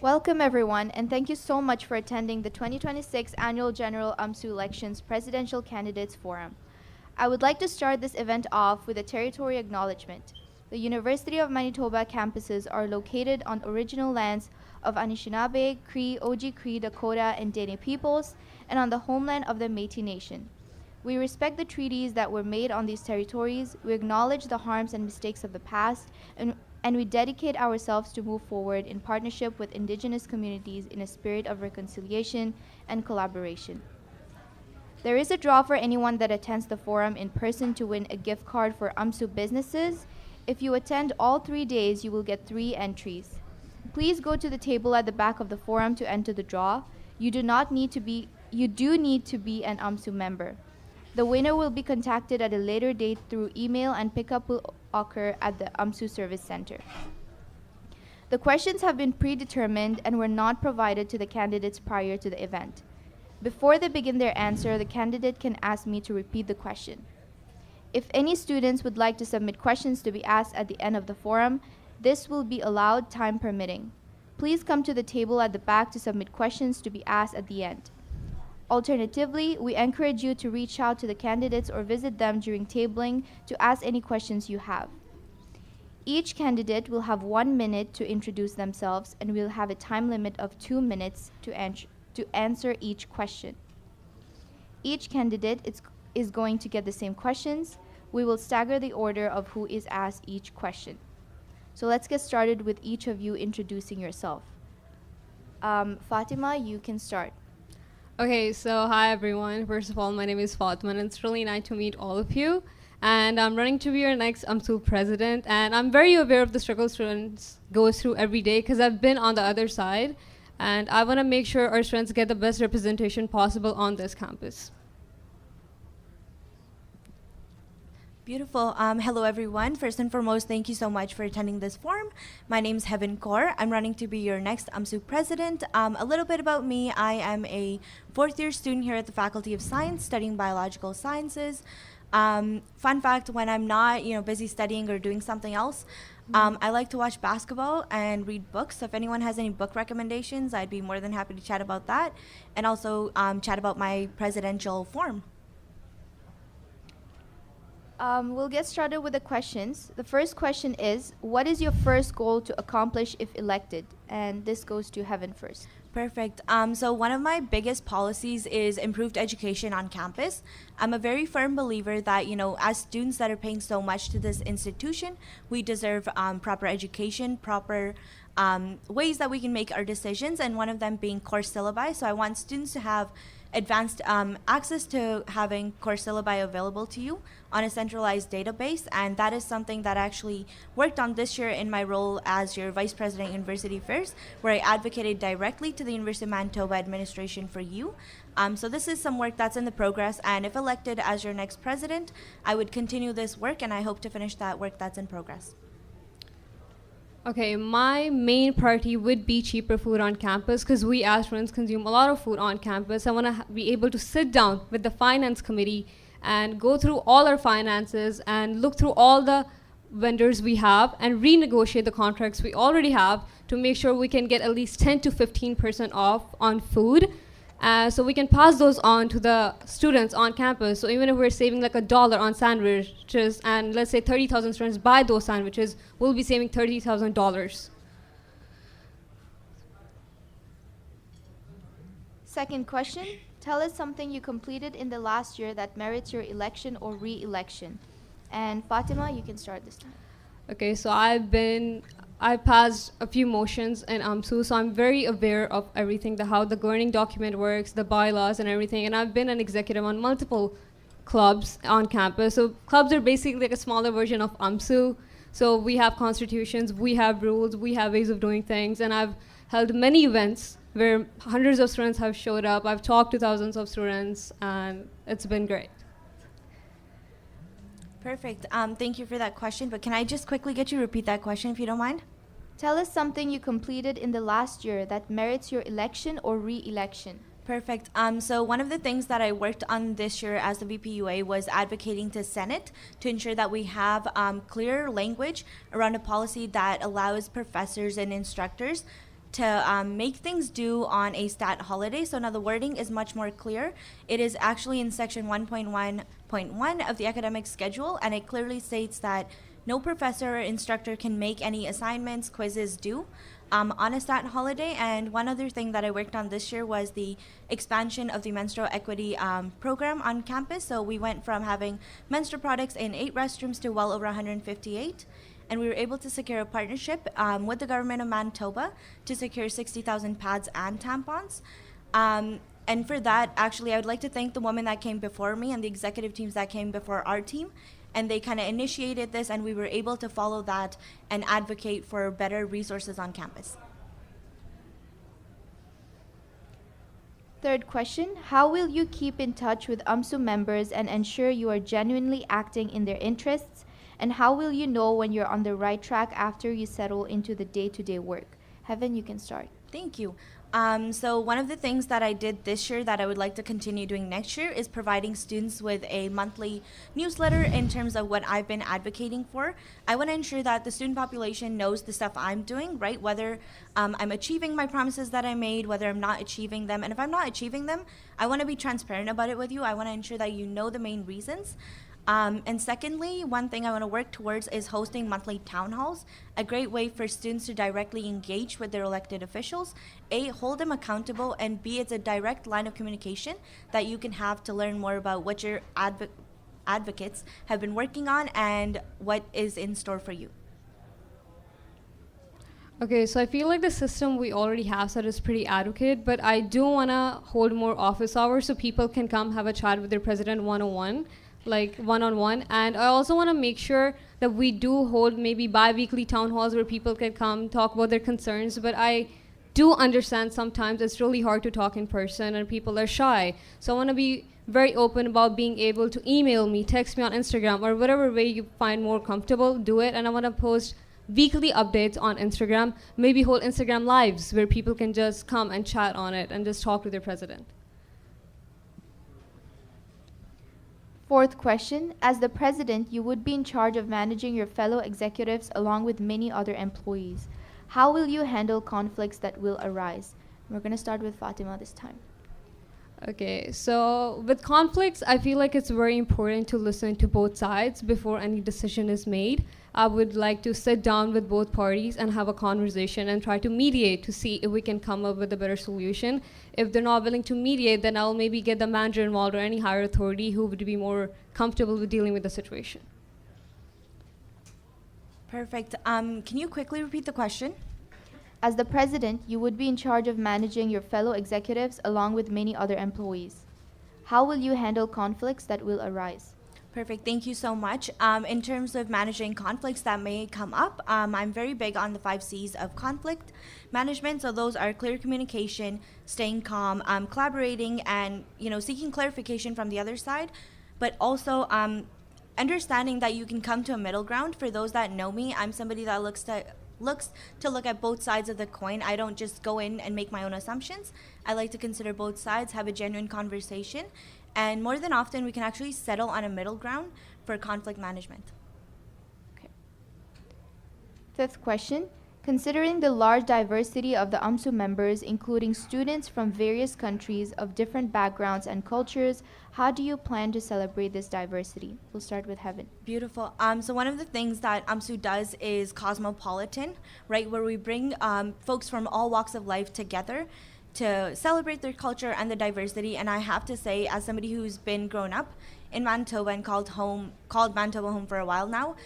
Welcome everyone, and thank you so much for attending the 2026 Annual General UMSU Elections Presidential Candidates Forum. I would like to start this event off with a territory acknowledgement. The University of Manitoba campuses are located on original lands of Anishinaabe, Cree, Oji-Cree, Dakota, and Dene peoples, and on the homeland of the Métis Nation. We respect the treaties that were made on these territories, we acknowledge the harms and mistakes of the past, and we dedicate ourselves to move forward in partnership with Indigenous communities in a spirit of reconciliation and collaboration. There is a draw for anyone that attends the forum in person to win a gift card for UMSU businesses. If you attend all 3 days, you will get 3 entries. Please go to the table at the back of the forum to enter the draw. You do need to be an UMSU member. The winner will be contacted at a later date through email, and pickup will occur at the UMSU Service Center. The questions have been predetermined and were not provided to the candidates prior to the event. Before they begin their answer, the candidate can ask me to repeat the question. If any students would like to submit questions to be asked at the end of the forum, this will be allowed, time permitting. Please come to the table at the back to submit questions to be asked at the end. Alternatively, we encourage you to reach out to the candidates or visit them during tabling to ask any questions you have. Each candidate will have 1 minute to introduce themselves, and we'll have a time limit of 2 minutes to answer each question. Each candidate is going to get the same questions. We will stagger the order of who is asked each question. So let's get started with each of you introducing yourself. Fatima, you can start. Okay, so hi everyone. First of all, my name is Fatima, and it's really nice to meet all of you. And I'm running to be your next UMSU president, and I'm very aware of the struggles students go through every day because I've been on the other side, and I want to make sure our students get the best representation possible on this campus. Beautiful. Hello, everyone. First and foremost, thank you so much for attending this forum. My name's Heaven Kaur. I'm running to be your next UMSU president. A little bit about me. I am a fourth-year student here at the Faculty of Science, studying biological sciences. Fun fact, when I'm not, busy studying or doing something else, I like to watch basketball and read books. So if anyone has any book recommendations, I'd be more than happy to chat about that, and also chat about my presidential forum. We'll get started with the questions. The first question is, what is your first goal to accomplish if elected? And this goes to Heaven first. Perfect. So one of my biggest policies is improved education on campus. I'm a very firm believer that, as students that are paying so much to this institution, we deserve proper education, proper ways that we can make our decisions, and one of them being course syllabi. So I want students to have advanced access to having course syllabi available to you on a centralized database, and that is something that I actually worked on this year in my role as your Vice President of University Affairs, where I advocated directly to the University of Manitoba administration for you. So this is some work that's in the progress, and if elected as your next president, I would continue this work, and I hope to finish that work that's in progress. Okay, my main priority would be cheaper food on campus because we as students consume a lot of food on campus. I want to be able to sit down with the finance committee and go through all our finances and look through all the vendors we have and renegotiate the contracts we already have to make sure we can get at least 10 to 15% off on food. So we can pass those on to the students on campus. So even if we're saving like $1 on sandwiches, and let's say 30,000 students buy those sandwiches, we'll be saving $30,000. Second question, tell us something you completed in the last year that merits your election or re-election. And Fatima, you can start this time. Okay, so I passed a few motions in UMSU, so I'm very aware of everything, how the governing document works, the bylaws and everything, and I've been an executive on multiple clubs on campus. So clubs are basically like a smaller version of UMSU. So we have constitutions, we have rules, we have ways of doing things, and I've held many events where hundreds of students have showed up. I've talked to thousands of students, and it's been great. Perfect. Thank you for that question, but can I just quickly get you to repeat that question if you don't mind? Tell us something you completed in the last year that merits your election or re-election. Perfect. So one of the things that I worked on this year as the VPUA was advocating to Senate to ensure that we have clear language around a policy that allows professors and instructors to make things due on a stat holiday. So now the wording is much more clear. It is actually in section 1.1.1 of the academic schedule, and it clearly states that no professor or instructor can make any assignments, quizzes due on a stat holiday. And one other thing that I worked on this year was the expansion of the menstrual equity program on campus. So we went from having menstrual products in 8 restrooms to well over 158. And we were able to secure a partnership with the government of Manitoba to secure 60,000 pads and tampons. And for that, actually, I would like to thank the woman that came before me and the executive teams that came before our team. And they kind of initiated this, and we were able to follow that and advocate for better resources on campus. Third question, how will you keep in touch with UMSU members and ensure you are genuinely acting in their interests? And how will you know when you're on the right track after you settle into the day-to-day work? Heaven, you can start. Thank you. So one of the things that I did this year that I would like to continue doing next year is providing students with a monthly newsletter in terms of what I've been advocating for. I want to ensure that the student population knows the stuff I'm doing, right? Whether I'm achieving my promises that I made, whether I'm not achieving them. And if I'm not achieving them, I want to be transparent about it with you. I want to ensure that you know the main reasons. And secondly, one thing I want to work towards is hosting monthly town halls, a great way for students to directly engage with their elected officials. A, hold them accountable, and B, it's a direct line of communication that you can have to learn more about what your advocates have been working on and what is in store for you. Okay, so I feel like the system we already have set is pretty adequate, but I do want to hold more office hours so people can come have a chat with their president one-on-one, like one-on-one. And I also want to make sure that we do hold maybe bi-weekly town halls where people can come talk about their concerns. But I do understand sometimes it's really hard to talk in person and people are shy. So I want to be very open about being able to email me, text me on Instagram, or whatever way you find more comfortable, do it. And I want to post weekly updates on Instagram, maybe hold Instagram lives where people can just come and chat on it and just talk to their president. Fourth question, as the president, you would be in charge of managing your fellow executives along with many other employees. How will you handle conflicts that will arise? We're going to start with Fatima this time. Okay, so with conflicts, I feel like it's very important to listen to both sides before any decision is made. I would like to sit down with both parties and have a conversation and try to mediate to see if we can come up with a better solution. If they're not willing to mediate, then I'll maybe get the manager involved or any higher authority who would be more comfortable with dealing with the situation. Perfect. Can you quickly repeat the question? As the president, you would be in charge of managing your fellow executives along with many other employees. How will you handle conflicts that will arise? Perfect. Thank you so much. In terms of managing conflicts that may come up, I'm very big on the 5 C's of conflict management. So those are clear communication, staying calm, collaborating, and seeking clarification from the other side, but also understanding that you can come to a middle ground. For those that know me, I'm somebody that looks to look at both sides of the coin. I don't just go in and make my own assumptions. I like to consider both sides, have a genuine conversation, and more than often we can actually settle on a middle ground for conflict management. Okay. Fifth question, considering the large diversity of the UMSU members, including students from various countries of different backgrounds and cultures, how do you plan to celebrate this diversity? We'll start with Heaven. Beautiful. So one of the things that UMSU does is cosmopolitan, right, where we bring folks from all walks of life together to celebrate their culture and the diversity. And I have to say, as somebody who's been grown up in Manitoba and called Manitoba home for a while now,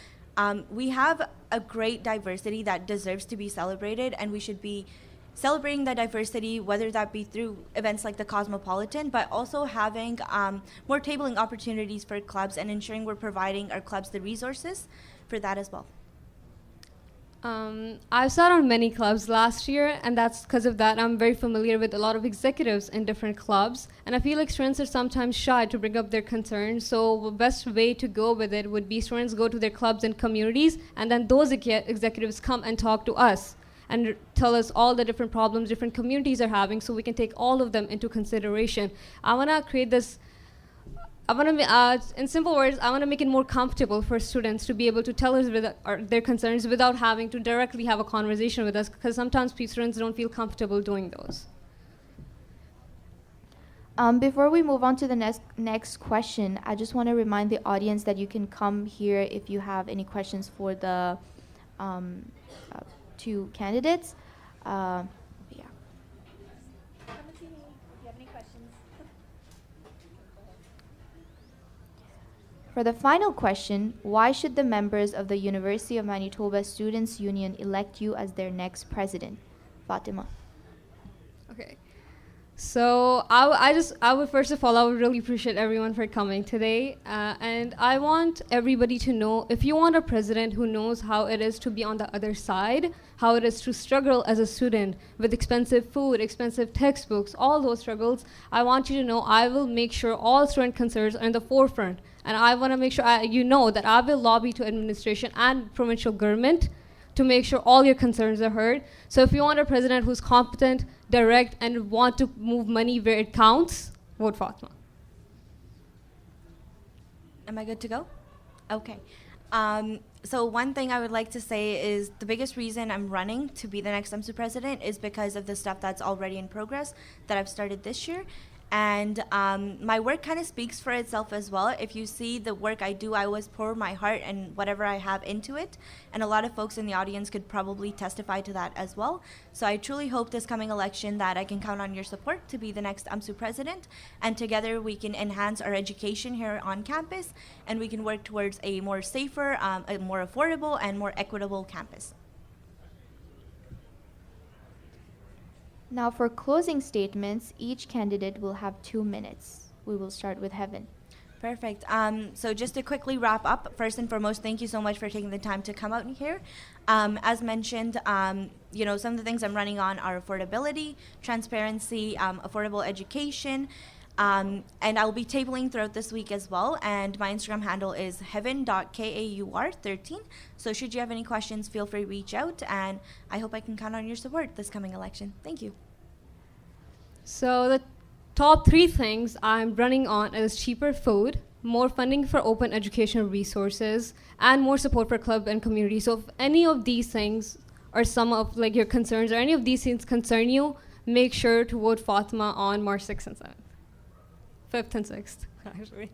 we have a great diversity that deserves to be celebrated, and we should be celebrating that diversity, whether that be through events like the Cosmopolitan, but also having more tabling opportunities for clubs and ensuring we're providing our clubs the resources for that as well. I've sat on many clubs last year, and that's because of that. I'm very familiar with a lot of executives in different clubs, and I feel like students are sometimes shy to bring up their concerns. So the best way to go with it would be students go to their clubs and communities, and then those executives come and talk to us and tell us all the different problems different communities are having, so we can take all of them into consideration. I want to create this I want to, in simple words, I want to make it more comfortable for students to be able to tell us their concerns without having to directly have a conversation with us, because sometimes students don't feel comfortable doing those. Before we move on to the next question, I just want to remind the audience that you can come here if you have any questions for the two candidates. Yeah. Come and see me if you have any questions. For the final question, why should the members of the University of Manitoba Students' Union elect you as their next president? Fatima. Okay. So I would first of all, I would really appreciate everyone for coming today. And I want everybody to know, if you want a president who knows how it is to be on the other side, how it is to struggle as a student with expensive food, expensive textbooks, all those struggles, I want you to know I will make sure all student concerns are in the forefront. And I want to make sure you know that I will lobby to administration and provincial government to make sure all your concerns are heard. So if you want a president who's competent, direct, and want to move money where it counts, vote Fatma. Am I good to go? Okay. So one thing I would like to say is the biggest reason I'm running to be the next UMSU president is because of the stuff that's already in progress that I've started this year. And my work kind of speaks for itself as well. If you see the work I do, I always pour my heart and whatever I have into it. And a lot of folks in the audience could probably testify to that as well. So I truly hope this coming election that I can count on your support to be the next UMSU president. And together we can enhance our education here on campus. And we can work towards a more safer, a more affordable, and more equitable campus. Now for closing statements, each candidate will have 2 minutes. We will start with Heaven. Perfect. So just to quickly wrap up, first and foremost, thank you so much for taking the time to come out here. As mentioned, some of the things I'm running on are affordability, transparency, affordable education, and I'll be tabling throughout this week as well. And my Instagram handle is heaven.kaur13. So should you have any questions, feel free to reach out. And I hope I can count on your support this coming election. Thank you. So the top 3 things I'm running on is cheaper food, more funding for open educational resources, and more support for club and community. So if any of these things are some of your concerns, or any of these things concern you, make sure to vote Fatima on March 6th and 7th. 5th and 6th, actually.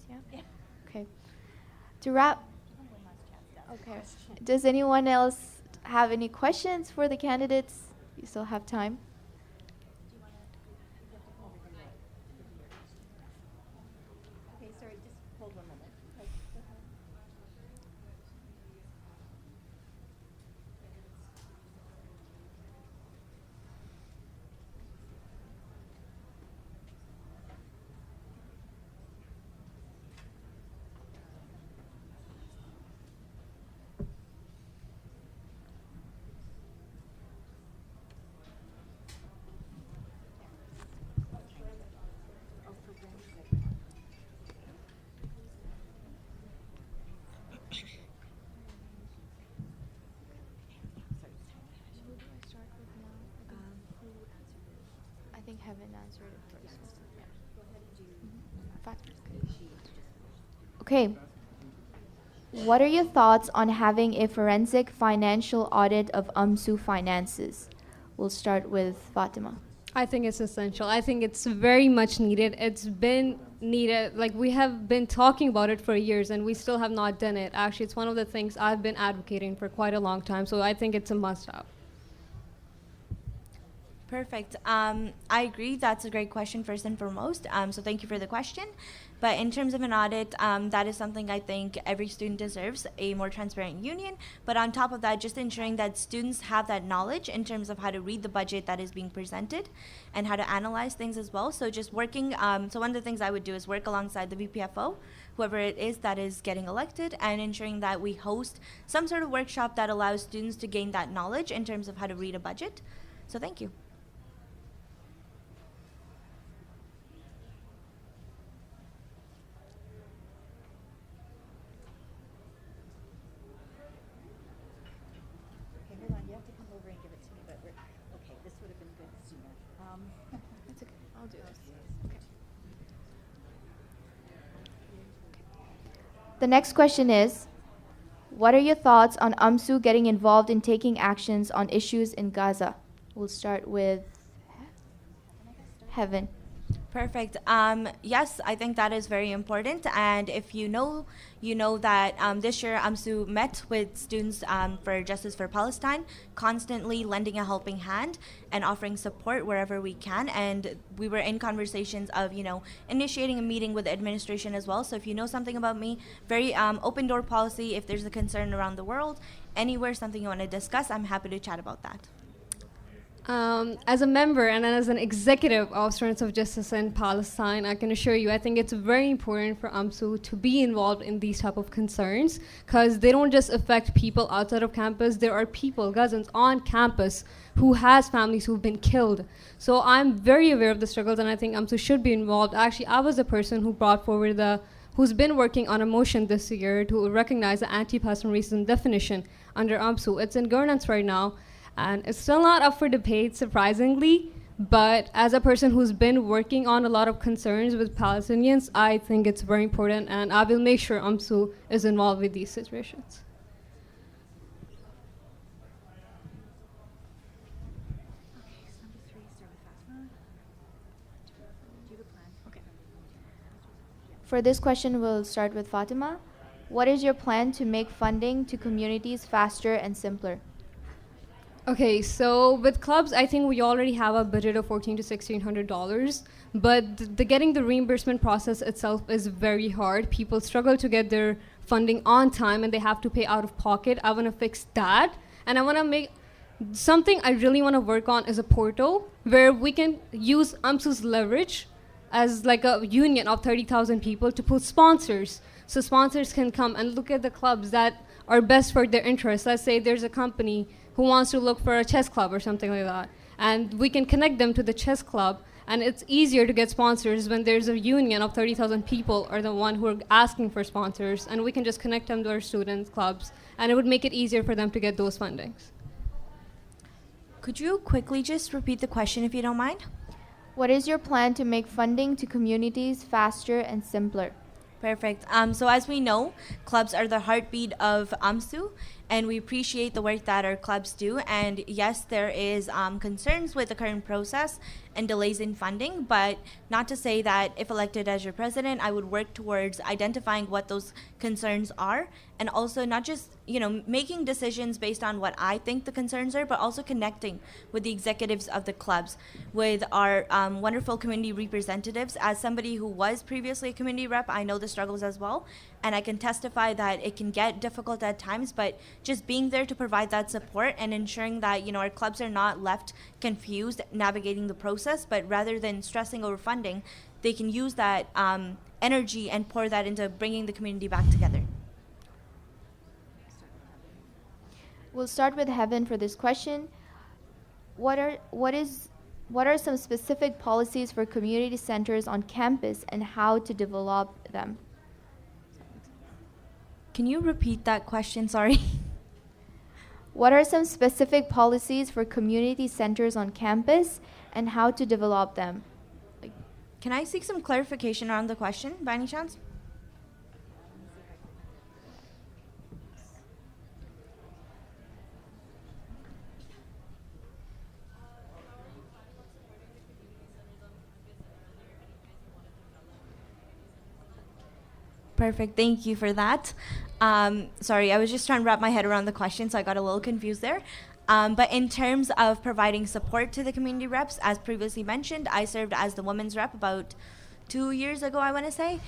Yeah. Okay. To wrap. Okay. Does anyone else have any questions for the candidates? You still have time. Okay, sorry, just hold 1 moment. I think Heaven answered it first. Okay. What are your thoughts on having a forensic financial audit of UMSU finances? We'll start with Fatima. I think it's essential. I think it's very much needed. It's been needed. We have been talking about it for years, and we still have not done it. Actually, it's one of the things I've been advocating for quite a long time, so I think it's a must-have. Perfect. I agree. That's a great question, first and foremost. So thank you for the question. But in terms of an audit, that is something I think every student deserves, a more transparent union. But on top of that, just ensuring that students have that knowledge in terms of how to read the budget that is being presented and how to analyze things as well. So just working, so one of the things I would do is work alongside the VPFO, whoever it is that is getting elected, and ensuring that we host some sort of workshop that allows students to gain that knowledge in terms of how to read a budget. So thank you. Okay, hold on, you have to come over and give it to me, but okay, this would have been good sooner. That's okay. I'll do this. The next question is, what are your thoughts on UMSU getting involved in taking actions on issues in Gaza? We'll start with Heaven. Perfect. Yes, I think that is very important. And if you know that this year AMSU met with students for Justice for Palestine, constantly lending a helping hand and offering support wherever we can. And we were in conversations of, initiating a meeting with the administration as well. So if you know something about me, very open door policy. If there's a concern around the world, anywhere, something you want to discuss, I'm happy to chat about that. As a member and as an executive of Students of Justice in Palestine, I can assure you, I think it's very important for UMSU to be involved in these type of concerns because they don't just affect people outside of campus. There are people, Gazans, on campus who has families who've been killed. So I'm very aware of the struggles, and I think UMSU should be involved. Actually, I was the person who brought forward who's been working on a motion this year to recognize the anti-Palestinian racism definition under UMSU. It's in governance right now. And it's still not up for debate, surprisingly, but as a person who's been working on a lot of concerns with Palestinians, I think it's very important, and I will make sure UMSU is involved with these situations. For this question, we'll start with Fatima. What is your plan to make funding to communities faster and simpler? Okay, so with clubs, I think we already have a budget of $1,400 to $1,600, but getting the reimbursement process itself is very hard. People struggle to get their funding on time, and they have to pay out of pocket. I want to fix that, and I want to make something I really want to work on is a portal where we can use UMSU's leverage as like a union of 30,000 people to put sponsors. So sponsors can come and look at the clubs that are best for their interests. Let's say there's a company who wants to look for a chess club or something like that. And we can connect them to the chess club. And it's easier to get sponsors when there's a union of 30,000 people are the one who are asking for sponsors. And we can just connect them to our students' clubs. And it would make it easier for them to get those fundings. Could you quickly just repeat the question if you don't mind? What is your plan to make funding to communities faster and simpler? Perfect. So as we know, clubs are the heartbeat of AMSU, and we appreciate the work that our clubs do. And yes, there is concerns with the current process and delays in funding, but not to say that if elected as your president, I would work towards identifying what those concerns are, and also not just making decisions based on what I think the concerns are, but also connecting with the executives of the clubs, with our wonderful community representatives. As somebody who was previously a community rep, I know the struggles as well, and I can testify that it can get difficult at times, but just being there to provide that support and ensuring that our clubs are not left confused navigating the process, but rather than stressing over funding, they can use that energy and pour that into bringing the community back together. We'll start with Heaven for this question. What are some specific policies for community centers on campus and how to develop them? Can you repeat that question? Sorry. What are some specific policies for community centers on campus and how to develop them? Can I seek some clarification around the question by any chance? Perfect. Thank you for that. Sorry, I was just trying to wrap my head around the question, so I got a little confused there. But in terms of providing support to the community reps, as previously mentioned, I served as the women's rep about 2 years ago, I want to say.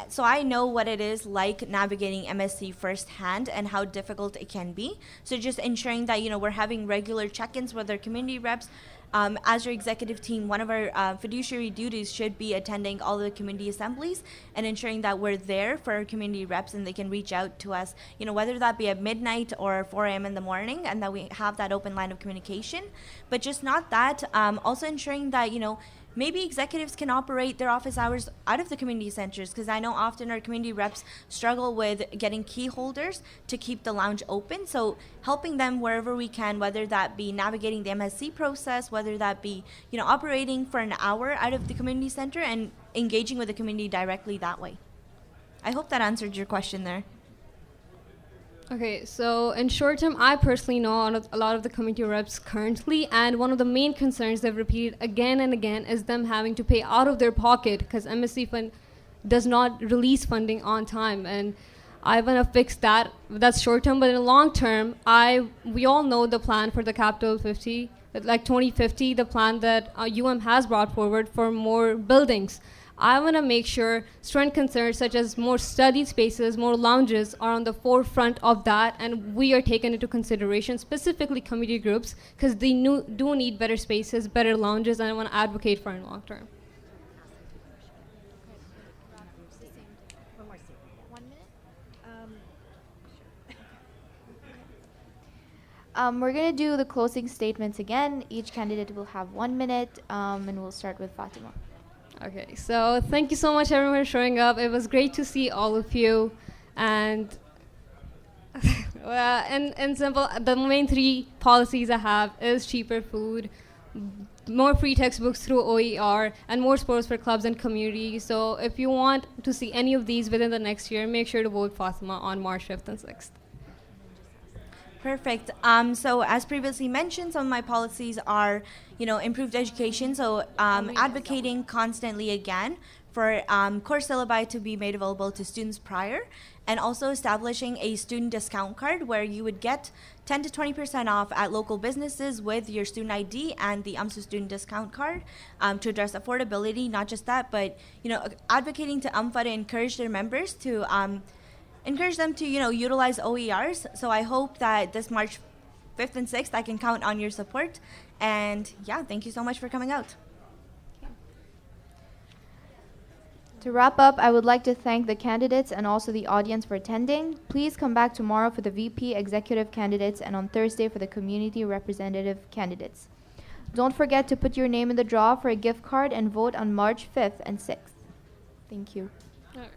So I know what it is like navigating MSC firsthand and how difficult it can be. So just ensuring that, we're having regular check-ins with our community reps. As your executive team, one of our fiduciary duties should be attending all the community assemblies and ensuring that we're there for our community reps and they can reach out to us, whether that be at midnight or 4 a.m. in the morning, and that we have that open line of communication. But just not that, also ensuring that, maybe executives can operate their office hours out of the community centers, because I know often our community reps struggle with getting key holders to keep the lounge open. So helping them wherever we can, whether that be navigating the MSC process, whether that be, operating for an hour out of the community center and engaging with the community directly that way. I hope that answered your question there. Okay, so in short term, I personally know a lot of the community reps currently, and one of the main concerns they've repeated again and again is them having to pay out of their pocket because MSC fund does not release funding on time, and I want to fix that. That's short term, but in the long term, we all know the plan for the Capital 50, like 2050, the plan that UM has brought forward for more buildings. I want to make sure student concerns such as more study spaces, more lounges are on the forefront of that, and we are taken into consideration, specifically community groups, because they do need better spaces, better lounges, and I want to advocate for it in long term. One more seat. 1 minute. Sure. We're going to do the closing statements again. Each candidate will have 1 minute, and we'll start with Fatima. Okay, so thank you so much everyone for showing up. It was great to see all of you. And well, in simple, the main three policies I have is cheaper food, more free textbooks through OER, and more sports for clubs and communities. So if you want to see any of these within the next year, make sure to vote Fatima on March 5th and 6th. Perfect. So as previously mentioned, some of my policies are, improved education. So advocating constantly again for course syllabi to be made available to students prior, and also establishing a student discount card where you would get 10 to 20% off at local businesses with your student ID and the UMSU student discount card to address affordability. Not just that, but advocating to UMFA to encourage their members to encourage them to utilize OERs. So I hope that this March 5th and 6th I can count on your support, and yeah, thank you so much for coming out. To wrap up, I would like to thank the candidates and also the audience for attending. Please come back tomorrow for the VP executive candidates and on Thursday for the community representative candidates. Don't forget to put your name in the draw for a gift card and vote on March 5th and 6th. Thank you. All right.